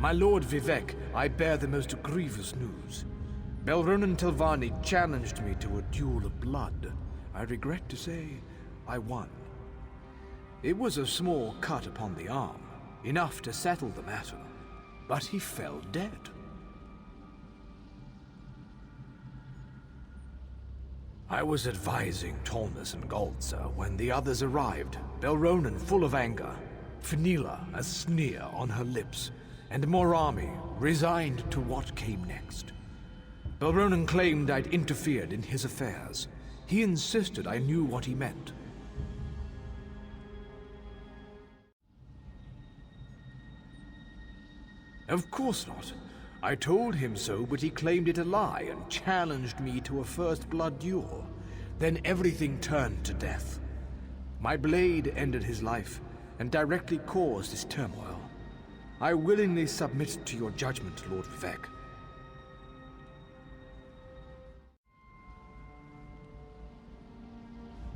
My lord Vivek, I bear the most grievous news. Belronen Telvanni challenged me to a duel of blood. I regret to say, I won. It was a small cut upon the arm, enough to settle the matter, but he fell dead. I was advising Tolnus and Goldsa when the others arrived, Belronen full of anger, Fenila a sneer on her lips, and Morami resigned to what came next. Belronen claimed I'd interfered in his affairs. He insisted I knew what he meant. Of course not. I told him so, but he claimed it a lie and challenged me to a first blood duel. Then everything turned to death. My blade ended his life and directly caused his turmoil. I willingly submit to your judgment, Lord Vivek.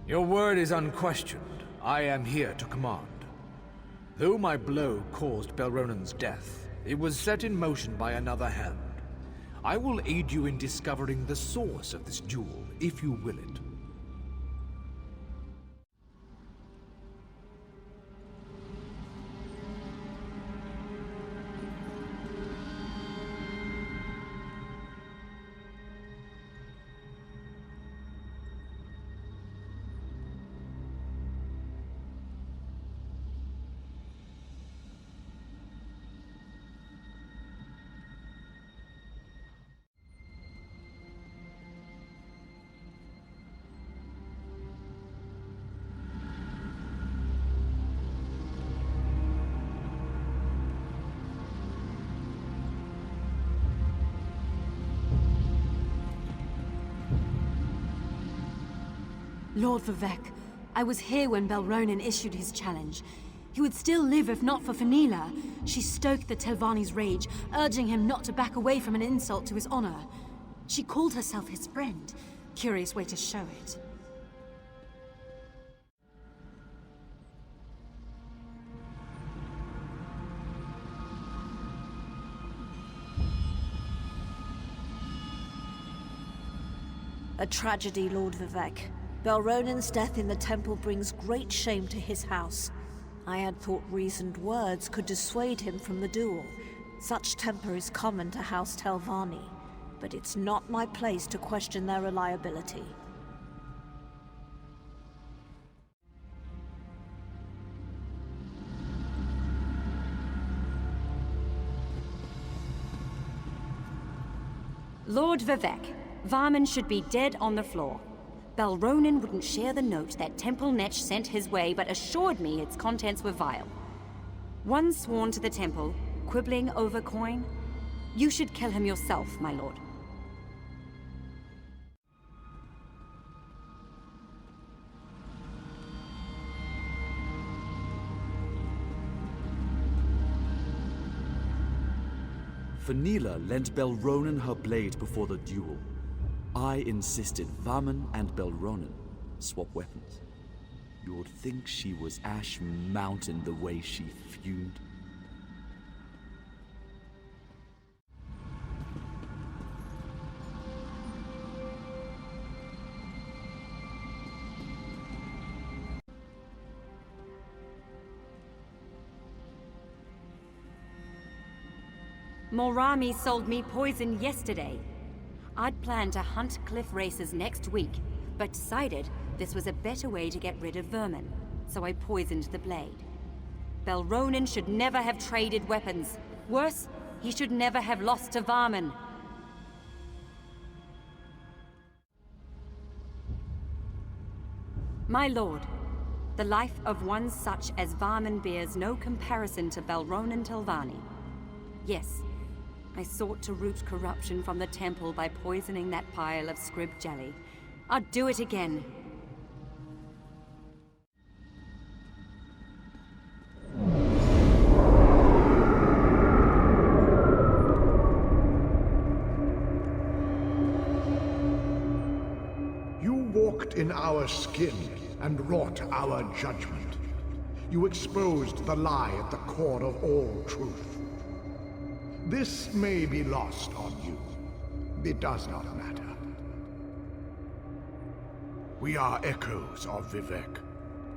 Your word is unquestioned. I am here to command. Though my blow caused Belronen's death, it was set in motion by another hand. I will aid you in discovering the source of this duel, if you will it. Lord Vivek, I was here when Belronen issued his challenge. He would still live if not for Fenila. She stoked the Telvanni's rage, urging him not to back away from an insult to his honor. She called herself his friend. Curious way to show it. A tragedy, Lord Vivek. Belronen's death in the temple brings great shame to his house. I had thought reasoned words could dissuade him from the duel. Such temper is common to House Telvanni, but it's not my place to question their reliability. Lord Vivek, Varman should be dead on the floor. Belronen wouldn't share the note that Temple Netch sent his way, but assured me its contents were vile. One sworn to the temple, quibbling over coin. You should kill him yourself, my lord. Fenila lent Belronen her blade before the duel. I insisted Varman and Belronen swap weapons. You'd think she was Ash Mountain the way she fumed. Morami sold me poison yesterday. I'd planned to hunt cliff racers next week, but decided this was a better way to get rid of vermin, so I poisoned the blade. Belronen should never have traded weapons. Worse, he should never have lost to Varman. My lord, the life of one such as Varman bears no comparison to Belronen Telvanni. Yes, I sought to root corruption from the temple by poisoning that pile of scrib jelly. I'd do it again. You walked in our skin and wrought our judgment. You exposed the lie at the core of all truth. This may be lost on you. It does not matter. We are echoes of Vivek.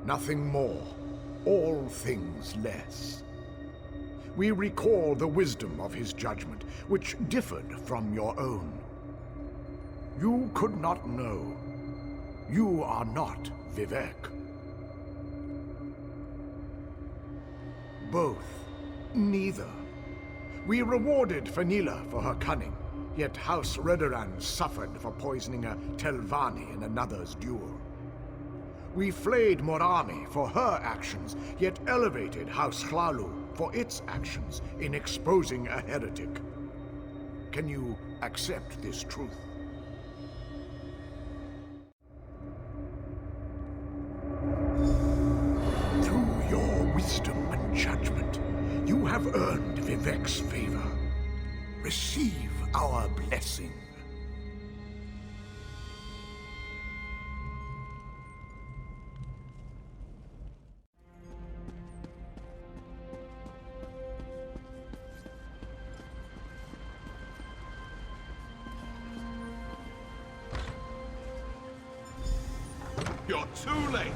Nothing more. All things less. We recall the wisdom of his judgment, which differed from your own. You could not know. You are not Vivek. Both. Neither. We rewarded Fenila for her cunning, yet House Redoran suffered for poisoning a Telvanni in another's duel. We flayed Morami for her actions, yet elevated House Hlalu for its actions in exposing a heretic. Can you accept this truth? Through your wisdom and judgment, you have earned Vivek's favor. Receive our blessing. You're too late.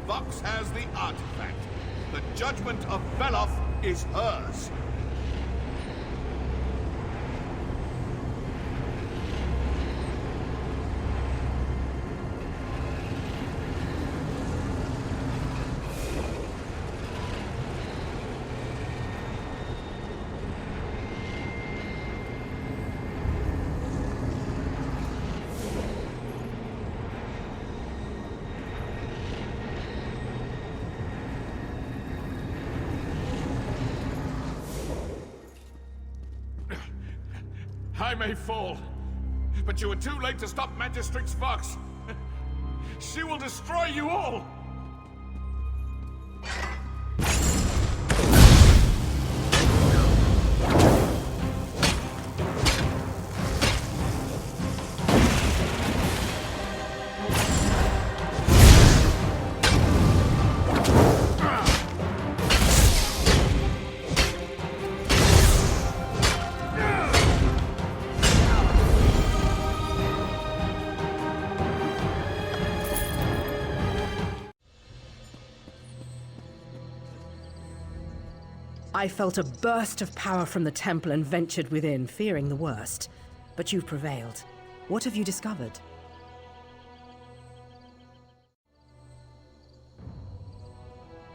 Vox has the artifact. The judgment of Veloth is hers. I may fall, but you were too late to stop Magistrix Vox. She will destroy you all! I felt a burst of power from the temple and ventured within, fearing the worst. But you've prevailed. What have you discovered?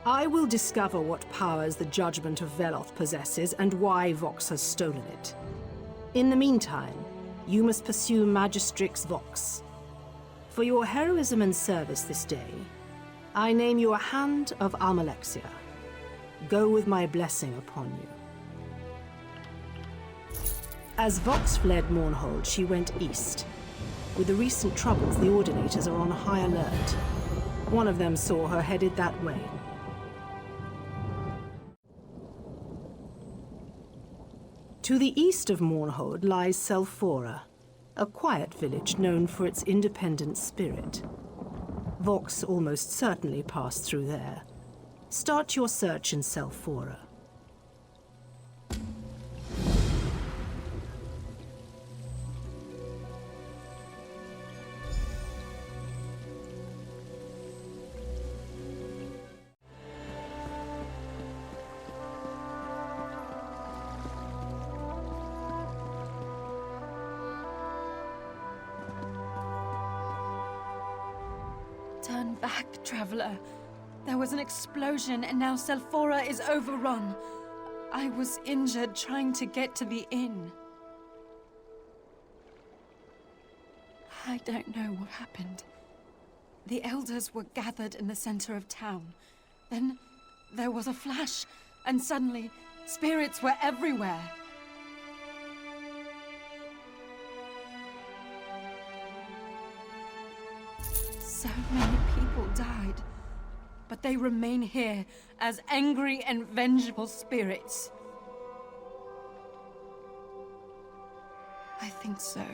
I will discover what powers the judgment of Veloth possesses and why Vox has stolen it. In the meantime, you must pursue Magistrix Vox. For your heroism and service this day, I name you a Hand of Almalexia. Go with my blessing upon you. As Vox fled Mournhold, she went east. With the recent troubles, the Ordinators are on high alert. One of them saw her headed that way. To the east of Mournhold lies Selphora, a quiet village known for its independent spirit. Vox almost certainly passed through there. Start your search in Selphora. Turn back, traveler. There was an explosion, and now Selphora is overrun. I was injured trying to get to the inn. I don't know what happened. The elders were gathered in the center of town. Then there was a flash, and suddenly, spirits were everywhere. So many people died. But they remain here as angry and vengeful spirits. I think so,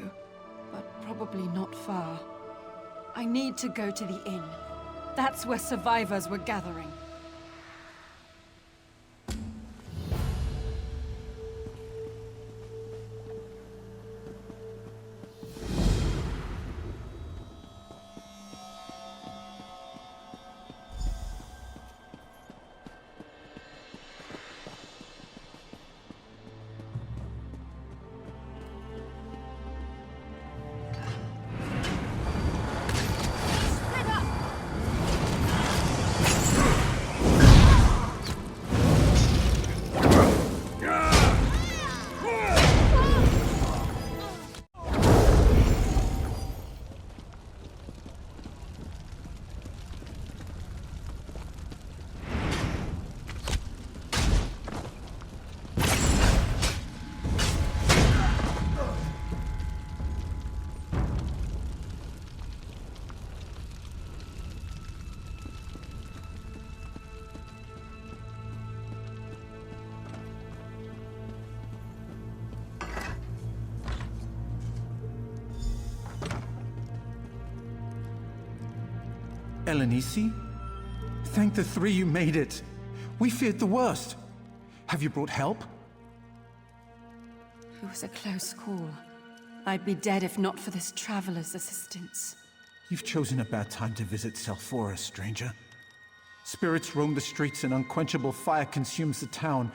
but probably not far. I need to go to the inn. That's where survivors were gathering. Elenisi? Thank the three you made it. We feared the worst. Have you brought help? It was a close call. I'd be dead if not for this traveler's assistance. You've chosen a bad time to visit Selphora, stranger. Spirits roam the streets and unquenchable fire consumes the town.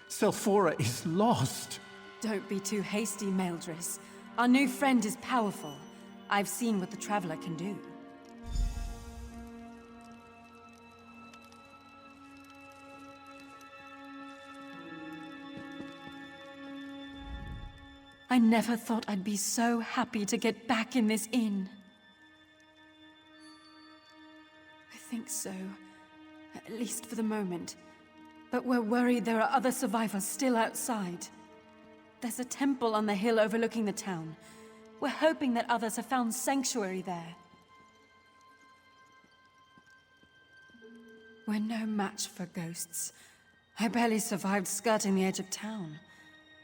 Selphora is lost. Don't be too hasty, Meldris. Our new friend is powerful. I've seen what the traveler can do. I never thought I'd be so happy to get back in this inn. I think so. At least for the moment. But we're worried there are other survivors still outside. There's a temple on the hill overlooking the town. We're hoping that others have found sanctuary there. We're no match for ghosts. I barely survived skirting the edge of town.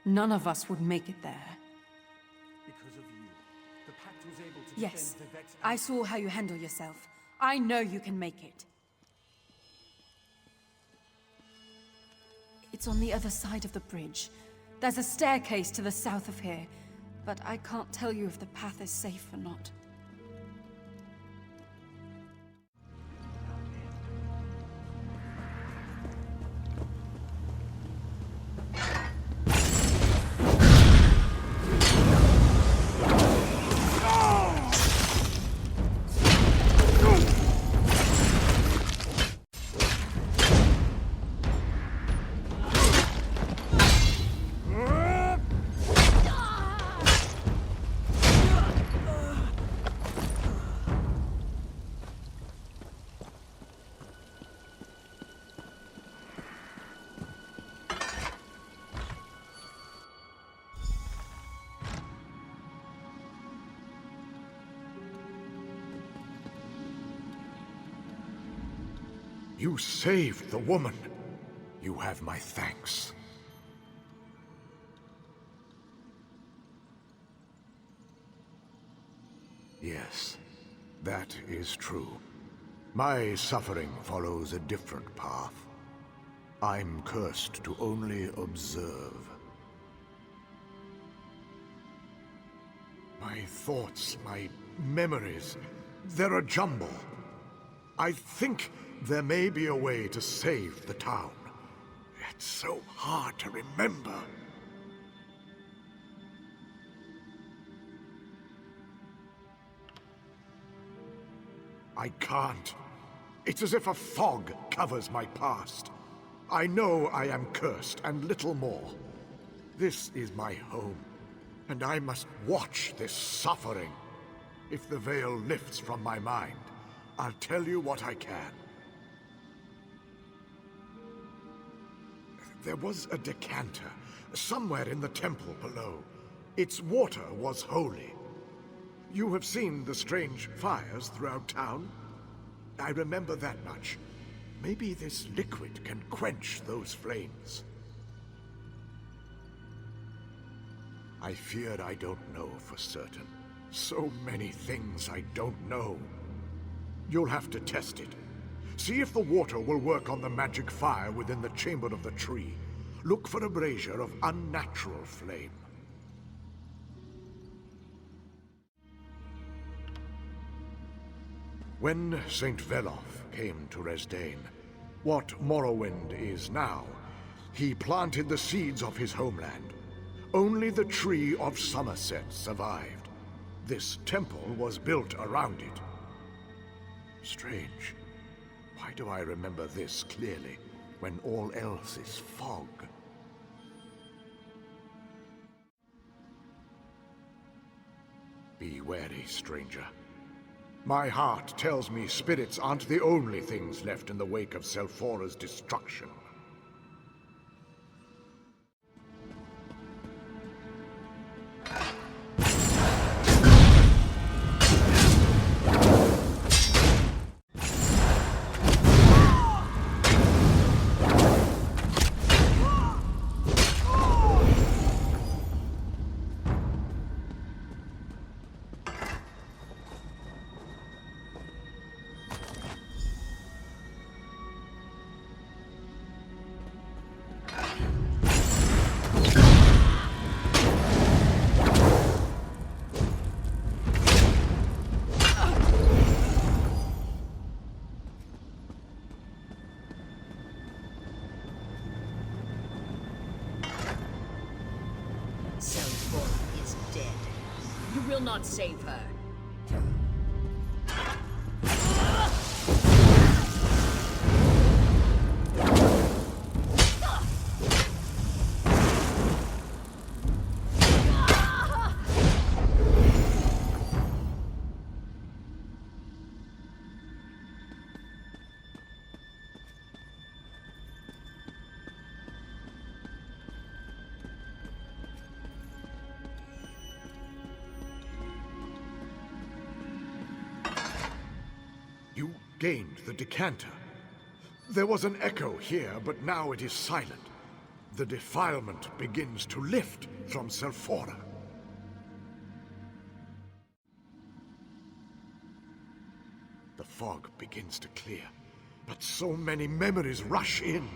None of us would make it there. Because of you, the Pact was able to Yes, defend Vivek's... I saw how you handle yourself. I know you can make it. It's on the other side of the bridge. There's a staircase to the south of here, but I can't tell you if the path is safe or not. You saved the woman. You have my thanks. Yes, that is true. My suffering follows a different path. I'm cursed to only observe. My thoughts, my memories, they're a jumble. I think there may be a way to save the town. It's so hard to remember. I can't. It's as if a fog covers my past. I know I am cursed and little more. This is my home, and I must watch this suffering. If the veil lifts from my mind, I'll tell you what I can. There was a decanter, somewhere in the temple below. Its water was holy. You have seen the strange fires throughout town? I remember that much. Maybe this liquid can quench those flames. I fear I don't know for certain. So many things I don't know. You'll have to test it. See if the water will work on the magic fire within the chamber of the tree. Look for a brazier of unnatural flame. When Saint Veloth came to Resdain, what Morrowind is now, he planted the seeds of his homeland. Only the Tree of Somerset survived. This temple was built around it. Strange. Why do I remember this clearly, when all else is fog? Be wary, stranger. My heart tells me spirits aren't the only things left in the wake of Selphora's destruction. not save her. You gained the decanter. There was an echo here, but now it is silent. The defilement begins to lift from Selphora. The fog begins to clear, but so many memories rush in.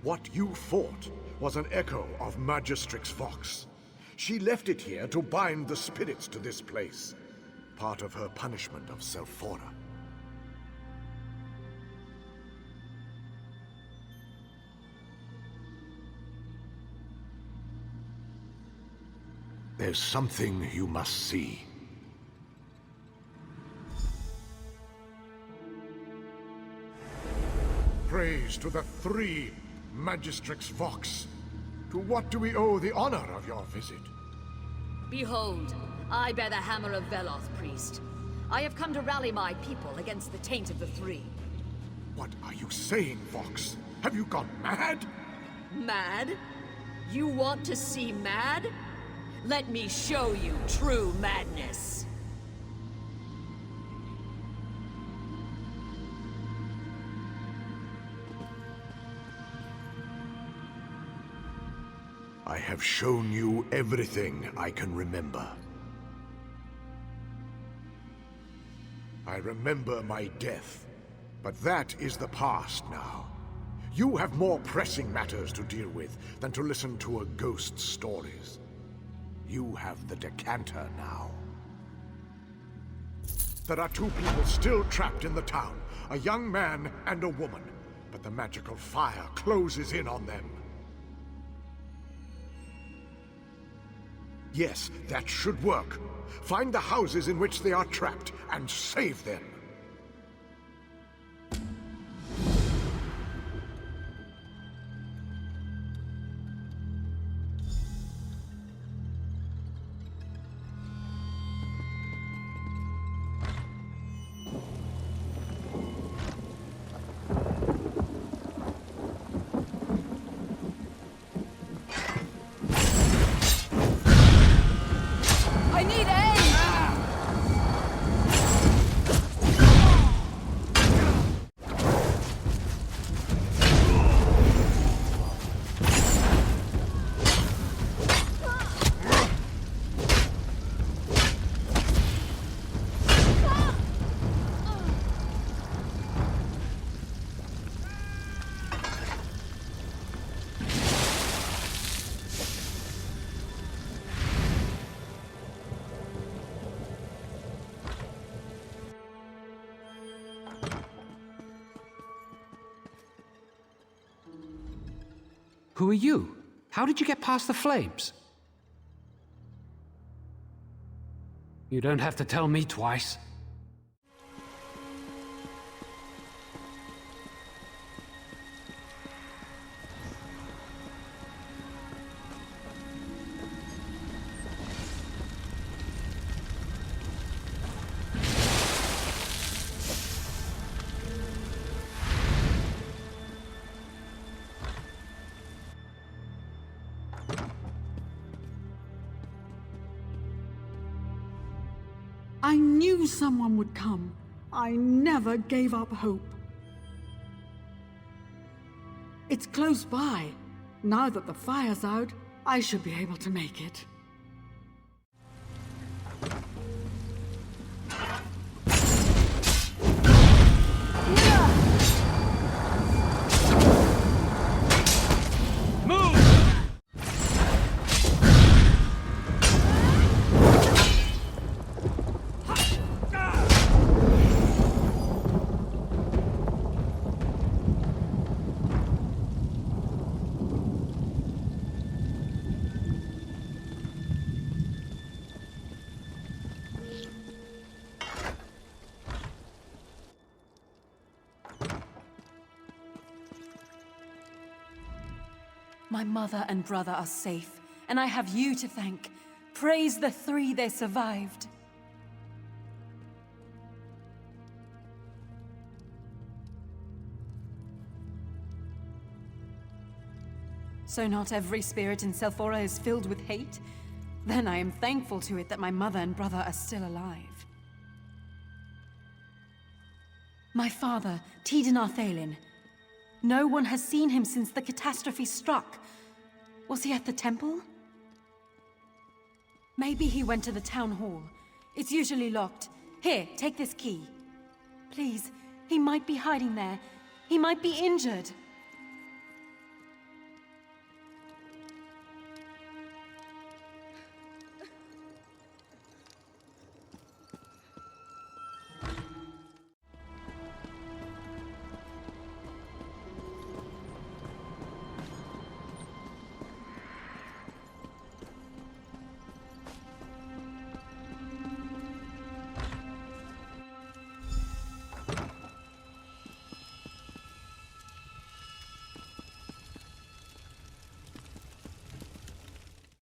What you fought was an echo of Magistrix Vox. She left it here to bind the spirits to this place. Part of her punishment of Selphora. There's something you must see. Praise to the three Magistrix Vox. To what do we owe the honor of your visit? Behold, I bear the hammer of Veloth, priest. I have come to rally my people against the taint of the three. What are you saying, Vox? Have you gone mad? Mad? You want to see mad? Let me show you true madness. I have shown you everything I can remember. I remember my death, but that is the past now. You have more pressing matters to deal with than to listen to a ghost's stories. You have the decanter now. There are two people still trapped in the town, a young man and a woman, but the magical fire closes in on them. Yes, that should work. Find the houses in which they are trapped and save them. I need aid! Who are you? How did you get past the flames? You don't have to tell me twice. I knew someone would come. I never gave up hope. It's close by. Now that the fire's out, I should be able to make it. My mother and brother are safe, and I have you to thank. Praise the three they survived. So not every spirit in Selphora is filled with hate? Then I am thankful to it that my mother and brother are still alive. My father, Tidin Thalin. No one has seen him since the catastrophe struck. Was he at the temple? Maybe he went to the town hall. It's usually locked. Here, take this key. Please, he might be hiding there. He might be injured.